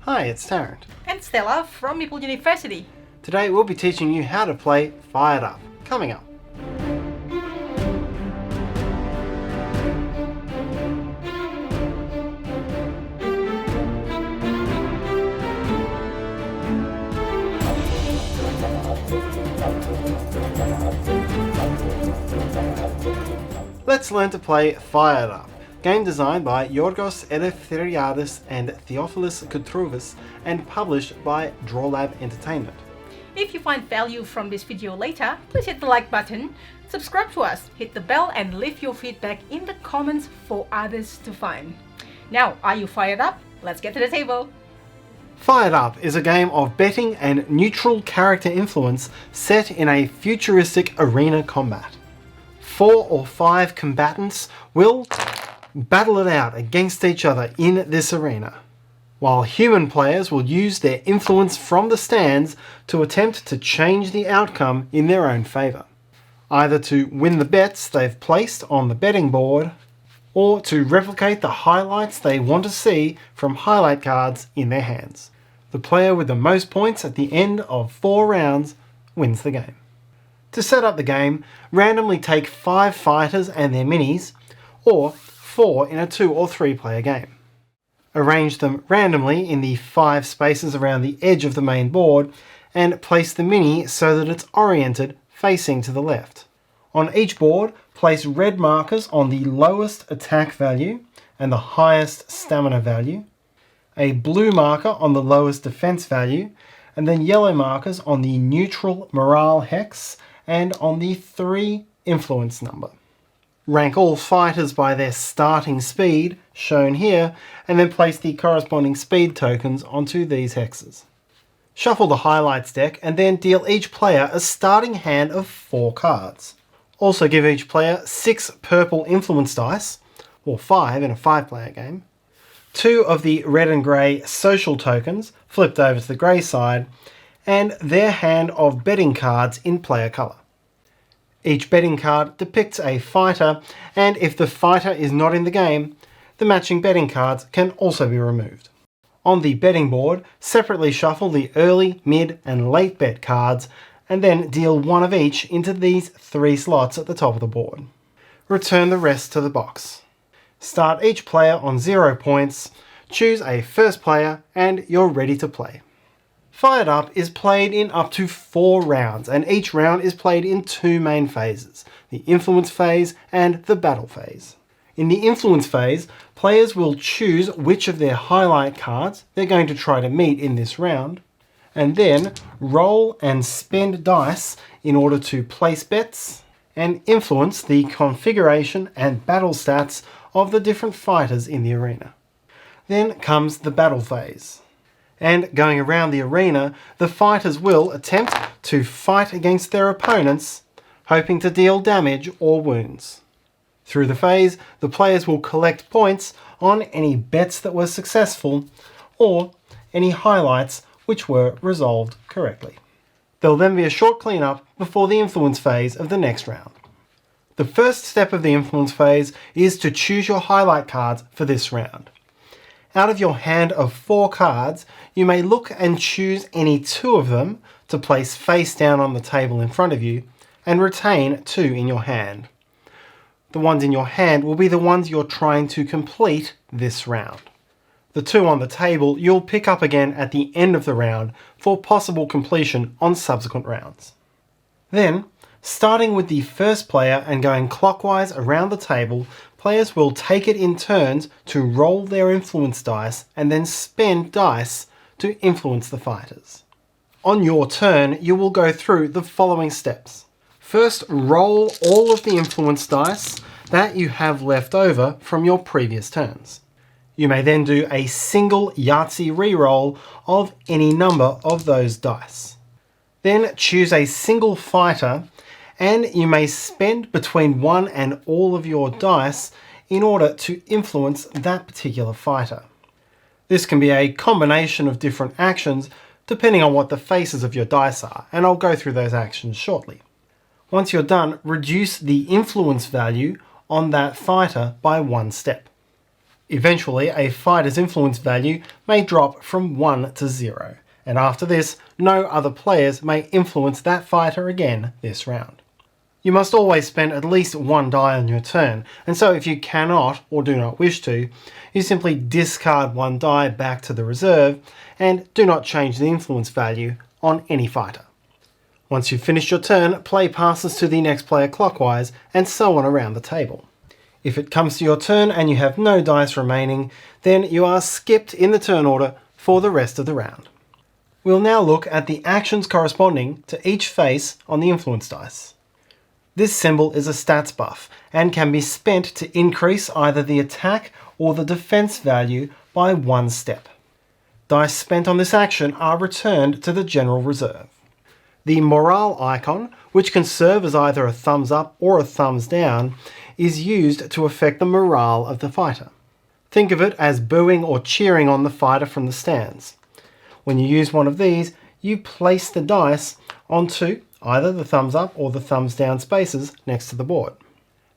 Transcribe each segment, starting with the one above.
Hi, it's Tarrant. And Stella from Meeple University. Today we'll be teaching you how to play Fired Up. Coming up. Let's learn to play Fired Up. Game designed by Yorgos Eleftheriadis and Theophilus Koutrouvis and published by Drawlab Entertainment. If you find value from this video later, please hit the like button, subscribe to us, hit the bell and leave your feedback in the comments for others to find. Now, are you fired up? Let's get to the table. Fired Up is a game of betting and neutral character influence set in a futuristic arena combat. 4 or 5 combatants will battle it out against each other in this arena, while human players will use their influence from the stands to attempt to change the outcome in their own favour, either to win the bets they've placed on the betting board or to replicate the highlights they want to see from highlight cards in their hands. The player with the most points at the end of 4 rounds wins the game. To set up the game, randomly take 5 fighters and their minis, or 4 in a 2 or 3 player game. Arrange them randomly in the 5 spaces around the edge of the main board and place the mini so that it's oriented facing to the left. On each board, place red markers on the lowest attack value and the highest stamina value, a blue marker on the lowest defense value, and then yellow markers on the neutral morale hex and on the 3 influence number. Rank all fighters by their starting speed, shown here, and then place the corresponding speed tokens onto these hexes. Shuffle the highlights deck and then deal each player a starting hand of 4 cards. Also give each player 6 purple influence dice, or 5 in a 5-player game, 2 of the red and grey social tokens flipped over to the grey side, and their hand of betting cards in player colour. Each betting card depicts a fighter, and if the fighter is not in the game, the matching betting cards can also be removed. On the betting board, separately shuffle the early, mid and late bet cards, and then deal 1 of each into these 3 slots at the top of the board. Return the rest to the box. Start each player on 0 points, choose a first player, and you're ready to play. Fired Up is played in up to 4 rounds, and each round is played in 2 main phases, the influence phase and the battle phase. In the influence phase, players will choose which of their highlight cards they're going to try to meet in this round, and then roll and spend dice in order to place bets and influence the configuration and battle stats of the different fighters in the arena. Then comes the battle phase. And going around the arena, the fighters will attempt to fight against their opponents, hoping to deal damage or wounds. Through the phase, the players will collect points on any bets that were successful or any highlights which were resolved correctly. There'll then be a short cleanup before the influence phase of the next round. The first step of the influence phase is to choose your highlight cards for this round. Out of your hand of 4 cards, you may look and choose any 2 of them to place face down on the table in front of you and retain 2 in your hand. The ones in your hand will be the ones you're trying to complete this round. The 2 on the table you'll pick up again at the end of the round for possible completion on subsequent rounds. Then, starting with the first player and going clockwise around the table, players will take it in turns to roll their influence dice and then spend dice to influence the fighters. On your turn, you will go through the following steps. First, roll all of the influence dice that you have left over from your previous turns. You may then do a single Yahtzee reroll of any number of those dice. Then choose a single fighter, and you may spend between 1 and all of your dice in order to influence that particular fighter. This can be a combination of different actions depending on what the faces of your dice are, and I'll go through those actions shortly. Once you're done, reduce the influence value on that fighter by 1 step. Eventually, a fighter's influence value may drop from 1 to 0, and after this, no other players may influence that fighter again this round. You must always spend at least 1 die on your turn, and so if you cannot or do not wish to, you simply discard 1 die back to the reserve and do not change the influence value on any fighter. Once you've finished your turn, play passes to the next player clockwise and so on around the table. If it comes to your turn and you have no dice remaining, then you are skipped in the turn order for the rest of the round. We'll now look at the actions corresponding to each face on the influence dice. This symbol is a stats buff and can be spent to increase either the attack or the defense value by 1 step. Dice spent on this action are returned to the general reserve. The morale icon, which can serve as either a thumbs up or a thumbs down, is used to affect the morale of the fighter. Think of it as booing or cheering on the fighter from the stands. When you use one of these, you place the dice onto either the thumbs up or the thumbs down spaces next to the board.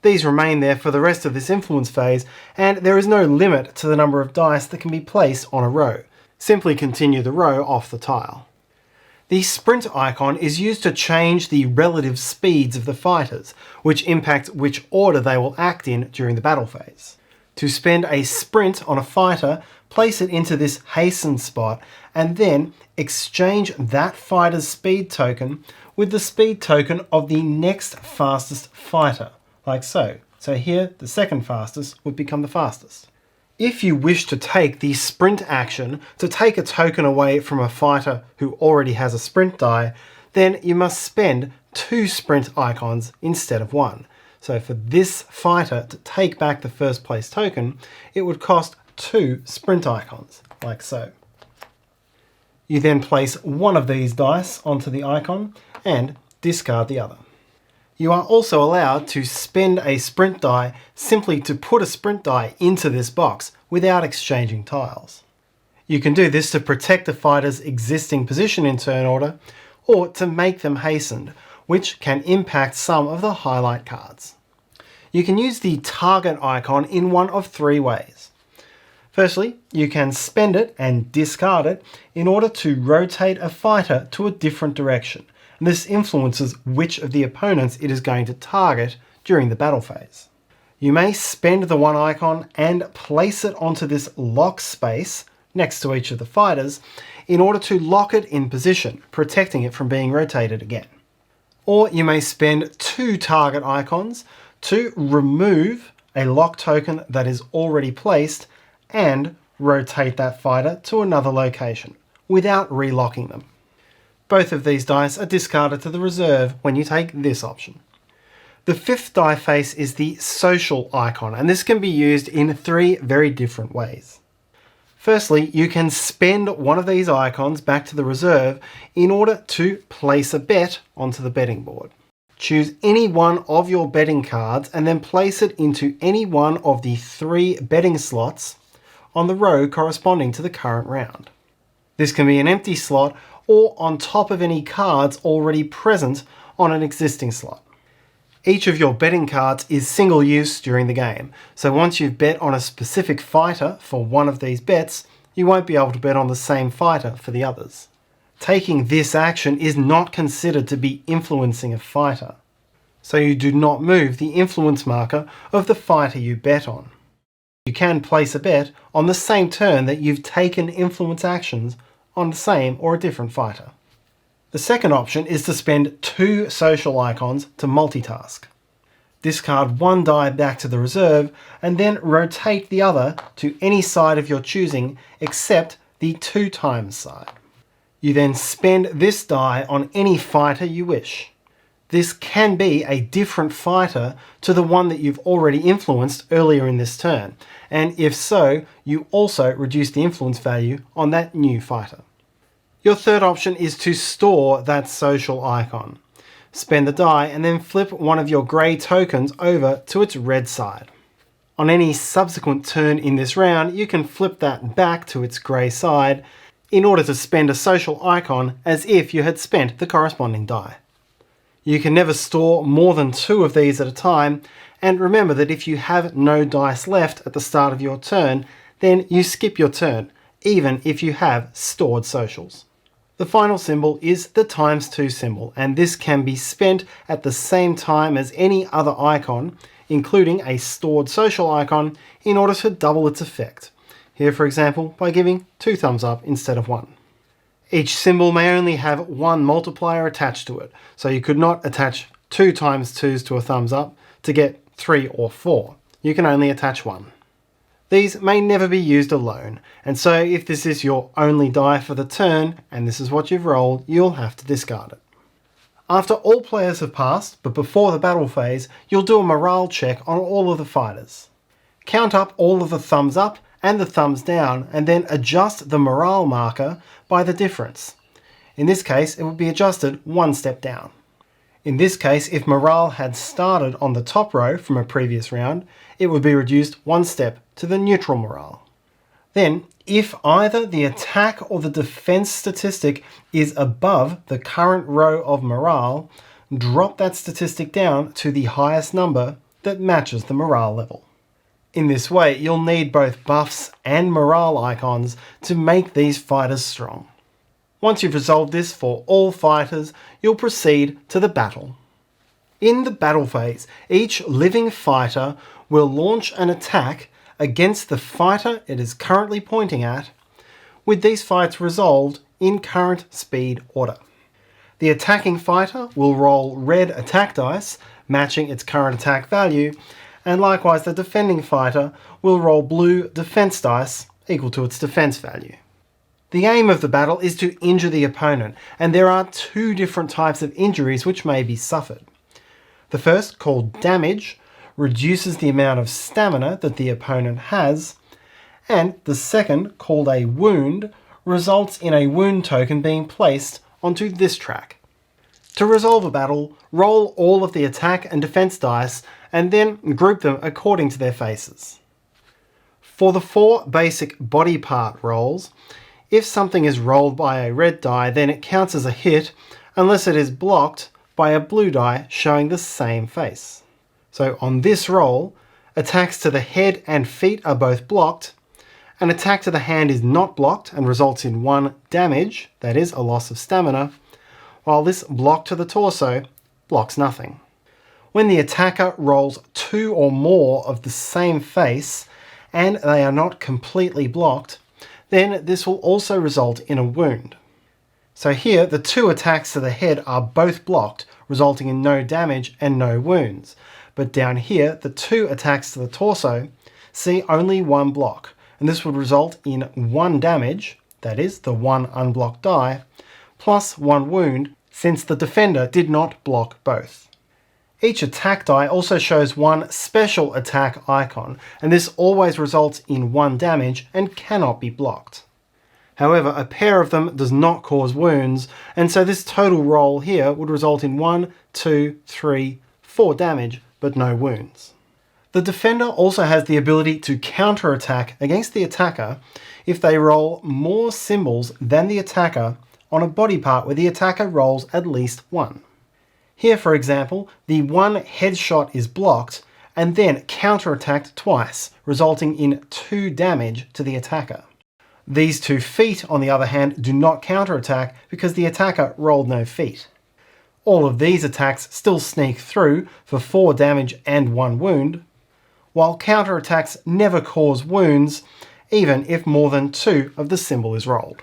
These remain there for the rest of this influence phase, and there is no limit to the number of dice that can be placed on a row. Simply continue the row off the tile. The sprint icon is used to change the relative speeds of the fighters, which impacts which order they will act in during the battle phase. To spend a sprint on a fighter, place it into this hasten spot and then exchange that fighter's speed token with the speed token of the next fastest fighter, like so. So here, the second fastest would become the fastest. If you wish to take the sprint action to take a token away from a fighter who already has a sprint die, then you must spend 2 sprint icons instead of 1. So for this fighter to take back the first place token, it would cost 2 sprint icons, like so. You then place one of these dice onto the icon and discard the other. You are also allowed to spend a sprint die simply to put a sprint die into this box without exchanging tiles. You can do this to protect the fighter's existing position in turn order, or to make them hastened, which can impact some of the highlight cards. You can use the target icon in one of 3 ways. Firstly, you can spend it and discard it in order to rotate a fighter to a different direction. And this influences which of the opponents it is going to target during the battle phase. You may spend the 1 icon and place it onto this lock space next to each of the fighters in order to lock it in position, protecting it from being rotated again. Or you may spend 2 target icons to remove a lock token that is already placed and rotate that fighter to another location without relocking them. Both of these dice are discarded to the reserve when you take this option. The 5th die face is the social icon, and this can be used in 3 very different ways. Firstly, you can spend one of these icons back to the reserve in order to place a bet onto the betting board. Choose any one of your betting cards and then place it into any one of the 3 betting slots on the row corresponding to the current round. This can be an empty slot or on top of any cards already present on an existing slot. Each of your betting cards is single use during the game, so once you've bet on a specific fighter for one of these bets, you won't be able to bet on the same fighter for the others. Taking this action is not considered to be influencing a fighter, so you do not move the influence marker of the fighter you bet on. You can place a bet on the same turn that you've taken influence actions on the same or a different fighter. The second option is to spend 2 social icons to multitask. Discard 1 die back to the reserve and then rotate the other to any side of your choosing except the 2 times side. You then spend this die on any fighter you wish. This can be a different fighter to the one that you've already influenced earlier in this turn, and if so, you also reduce the influence value on that new fighter. Your third option is to store that social icon. Spend the die and then flip one of your grey tokens over to its red side. On any subsequent turn in this round, you can flip that back to its grey side in order to spend a social icon as if you had spent the corresponding die. You can never store more than 2 of these at a time, And remember that if you have no dice left at the start of your turn, then you skip your turn, even if you have stored socials. The final symbol is the ×2 symbol, and this can be spent at the same time as any other icon, including a stored social icon, in order to double its effect. Here, for example, by giving 2 thumbs up instead of 1. Each symbol may only have one multiplier attached to it, so you could not attach 2 times 2s to a thumbs up to get 3 or 4. You can only attach 1. These may never be used alone, and so if this is your only die for the turn, and this is what you've rolled, you'll have to discard it. After all players have passed, but before the battle phase, you'll do a morale check on all of the fighters. Count up all of the thumbs up and the thumbs down, and then adjust the morale marker by the difference. In this case, it would be adjusted 1 step down. In this case, if morale had started on the top row from a previous round, it would be reduced 1 step to the neutral morale. Then, if either the attack or the defense statistic is above the current row of morale, drop that statistic down to the highest number that matches the morale level. In this way, you'll need both buffs and morale icons to make these fighters strong. Once you've resolved this for all fighters, you'll proceed to the battle. In the battle phase, each living fighter will launch an attack against the fighter it is currently pointing at, with these fights resolved in current speed order. The attacking fighter will roll red attack dice, matching its current attack value, and likewise the defending fighter will roll blue defense dice, equal to its defense value. The aim of the battle is to injure the opponent, and there are 2 different types of injuries which may be suffered. The first, called damage, reduces the amount of stamina that the opponent has, and the second, called a wound, results in a wound token being placed onto this track. To resolve a battle, roll all of the attack and defense dice, and then group them according to their faces. For the 4 basic body part rolls, if something is rolled by a red die, then it counts as a hit, unless it is blocked by a blue die showing the same face. So on this roll, attacks to the head and feet are both blocked, an attack to the hand is not blocked and results in 1 damage, that is, a loss of stamina, while this block to the torso blocks nothing. When the attacker rolls 2 or more of the same face, and they are not completely blocked, then this will also result in a wound. So here, the 2 attacks to the head are both blocked, resulting in no damage and no wounds. But down here, the 2 attacks to the torso see only 1 block, and this would result in 1 damage, that is, the 1 unblocked die, plus 1 wound, since the defender did not block both. Each attack die also shows 1 special attack icon, and this always results in 1 damage and cannot be blocked. However, a pair of them does not cause wounds, and so this total roll here would result in 1, 2, 3, 4 damage, but no wounds. The defender also has the ability to counterattack against the attacker if they roll more symbols than the attacker on a body part where the attacker rolls at least 1. Here, for example, the 1 headshot is blocked and then counterattacked twice, resulting in 2 damage to the attacker. These 2 feet, on the other hand, do not counterattack because the attacker rolled no feet. All of these attacks still sneak through for 4 damage and 1 wound, while counterattacks never cause wounds, even if more than 2 of the symbol is rolled.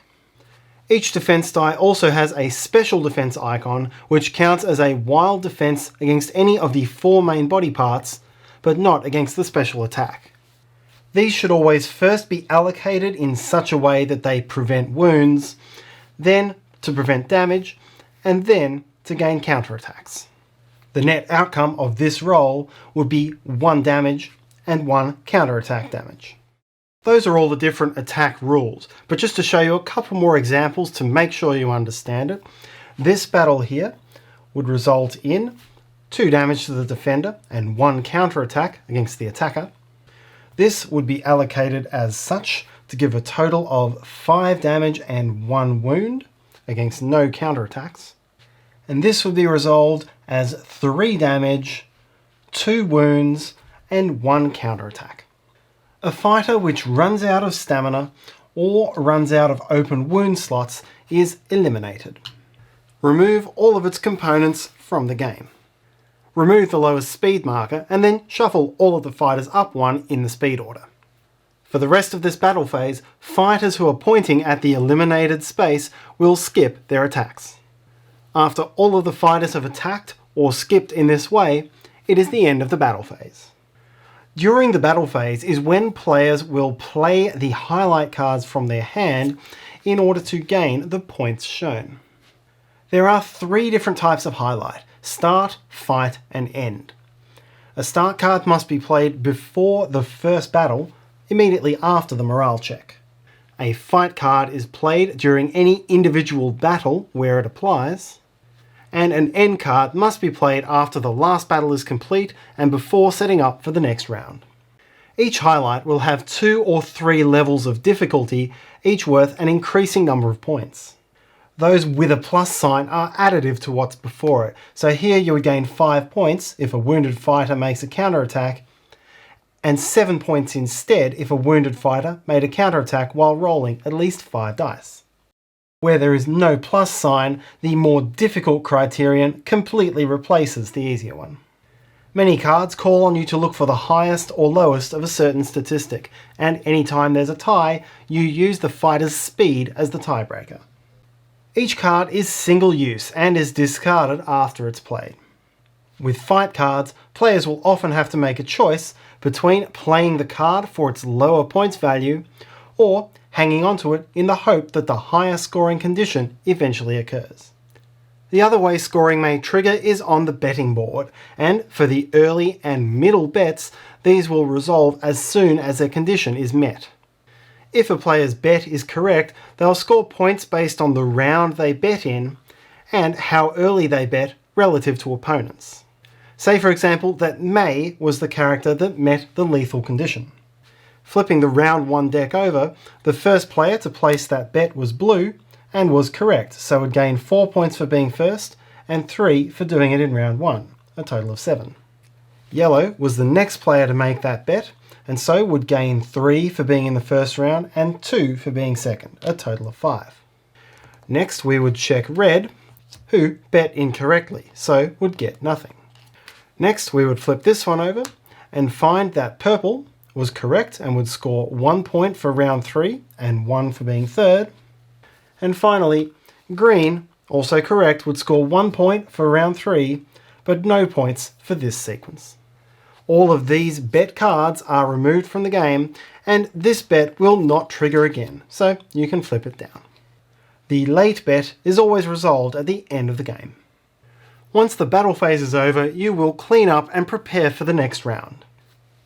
Each defense die also has a special defense icon, which counts as a wild defense against any of the 4 main body parts, but not against the special attack. These should always first be allocated in such a way that they prevent wounds, then to prevent damage, and then to gain counterattacks. The net outcome of this roll would be 1 damage and 1 counterattack damage. Those are all the different attack rules, but just to show you a couple more examples to make sure you understand it, this battle here would result in 2 damage to the defender and 1 counterattack against the attacker. This would be allocated as such to give a total of 5 damage and 1 wound against no counterattacks. And this would be resolved as 3 damage, 2 wounds, and 1 counterattack. A fighter which runs out of stamina or runs out of open wound slots is eliminated. Remove all of its components from the game. Remove the lowest speed marker and then shuffle all of the fighters up 1 in the speed order. For the rest of this battle phase, fighters who are pointing at the eliminated space will skip their attacks. After all of the fighters have attacked or skipped in this way, it is the end of the battle phase. During the battle phase is when players will play the highlight cards from their hand in order to gain the points shown. There are 3 different types of highlight: start, fight, and end. A start card must be played before the first battle, immediately after the morale check. A fight card is played during any individual battle where it applies, and an end card must be played after the last battle is complete and before setting up for the next round. Each highlight will have 2 or 3 levels of difficulty, each worth an increasing number of points. Those with a plus sign are additive to what's before it, so here you would gain 5 points if a wounded fighter makes a counterattack, and 7 points instead if a wounded fighter made a counterattack while rolling at least 5 dice. Where there is no plus sign, the more difficult criterion completely replaces the easier one. Many cards call on you to look for the highest or lowest of a certain statistic, and anytime there's a tie, you use the fighter's speed as the tiebreaker. Each card is single use and is discarded after it's played. With fight cards, players will often have to make a choice between playing the card for its lower points value or hanging onto it in the hope that the higher scoring condition eventually occurs. The other way scoring may trigger is on the betting board, and for the early and middle bets, these will resolve as soon as their condition is met. If a player's bet is correct, they'll score points based on the round they bet in and how early they bet relative to opponents. Say for example that May was the character that met the lethal condition. Flipping the round 1 deck over, the first player to place that bet was blue and was correct, so would gain 4 points for being first and 3 for doing it in round 1, a total of 7. Yellow was the next player to make that bet and so would gain 3 for being in the first round and 2 for being second, a total of 5. Next we would check red, who bet incorrectly, so would get nothing. Next we would flip this one over and find that purple was correct and would score 1 point for round 3 and 1 for being third. And finally, green, also correct, would score 1 point for round 3, but no points for this sequence. All of these bet cards are removed from the game, and this bet will not trigger again, so you can flip it down. The late bet is always resolved at the end of the game. Once the battle phase is over, you will clean up and prepare for the next round.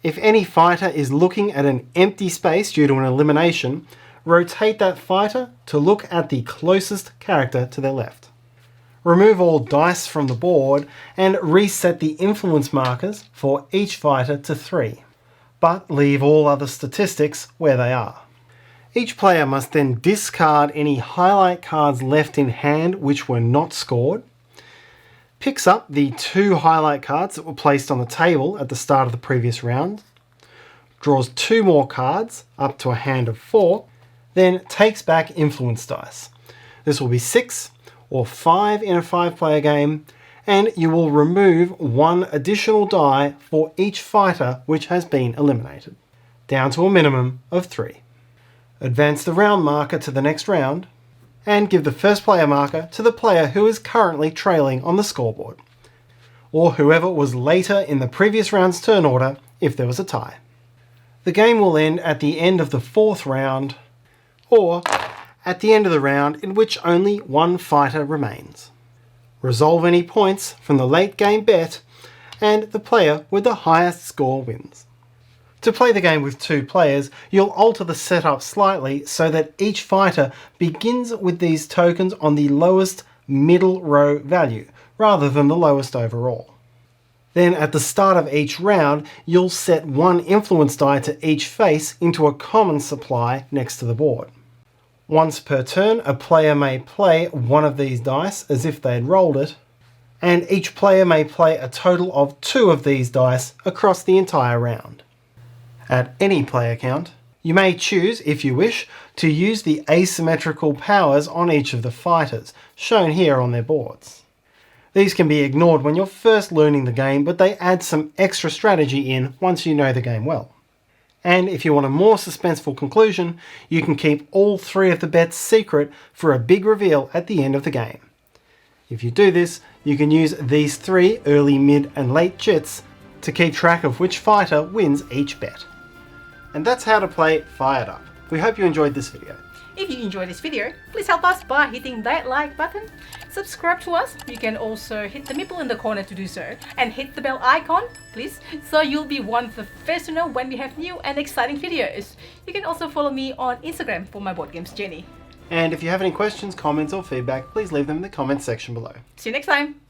If any fighter is looking at an empty space due to an elimination, rotate that fighter to look at the closest character to their left. Remove all dice from the board and reset the influence markers for each fighter to 3, but leave all other statistics where they are. Each player must then discard any highlight cards left in hand which were not scored, picks up the 2 highlight cards that were placed on the table at the start of the previous round, draws 2 more cards up to a hand of 4, then takes back influence dice. This will be 6 or 5 in a 5-player game, and you will remove 1 additional die for each fighter which has been eliminated, down to a minimum of 3. Advance the round marker to the next round, and give the first player marker to the player who is currently trailing on the scoreboard, or whoever was later in the previous round's turn order if there was a tie. The game will end at the end of the 4th round, or at the end of the round in which only 1 fighter remains. Resolve any points from the late game bet, and the player with the highest score wins. To play the game with 2 players, you'll alter the setup slightly so that each fighter begins with these tokens on the lowest middle row value, rather than the lowest overall. Then at the start of each round, you'll set 1 influence die to each face into a common supply next to the board. Once per turn, a player may play one of these dice as if they had rolled it, and each player may play a total of 2 of these dice across the entire round. At any player count, you may choose, if you wish, to use the asymmetrical powers on each of the fighters, shown here on their boards. These can be ignored when you're first learning the game, but they add some extra strategy in once you know the game well. And if you want a more suspenseful conclusion, you can keep all 3 of the bets secret for a big reveal at the end of the game. If you do this, you can use these 3 early, mid and late jets to keep track of which fighter wins each bet. And that's how to play Fired Up. We hope you enjoyed this video. If you enjoyed this video, please help us by hitting that like button, subscribe to us, you can also hit the Meeple in the corner to do so, and hit the bell icon, please, so you'll be one of the first to know when we have new and exciting videos. You can also follow me on Instagram for my board games journey. And if you have any questions, comments or feedback, please leave them in the comments section below. See you next time!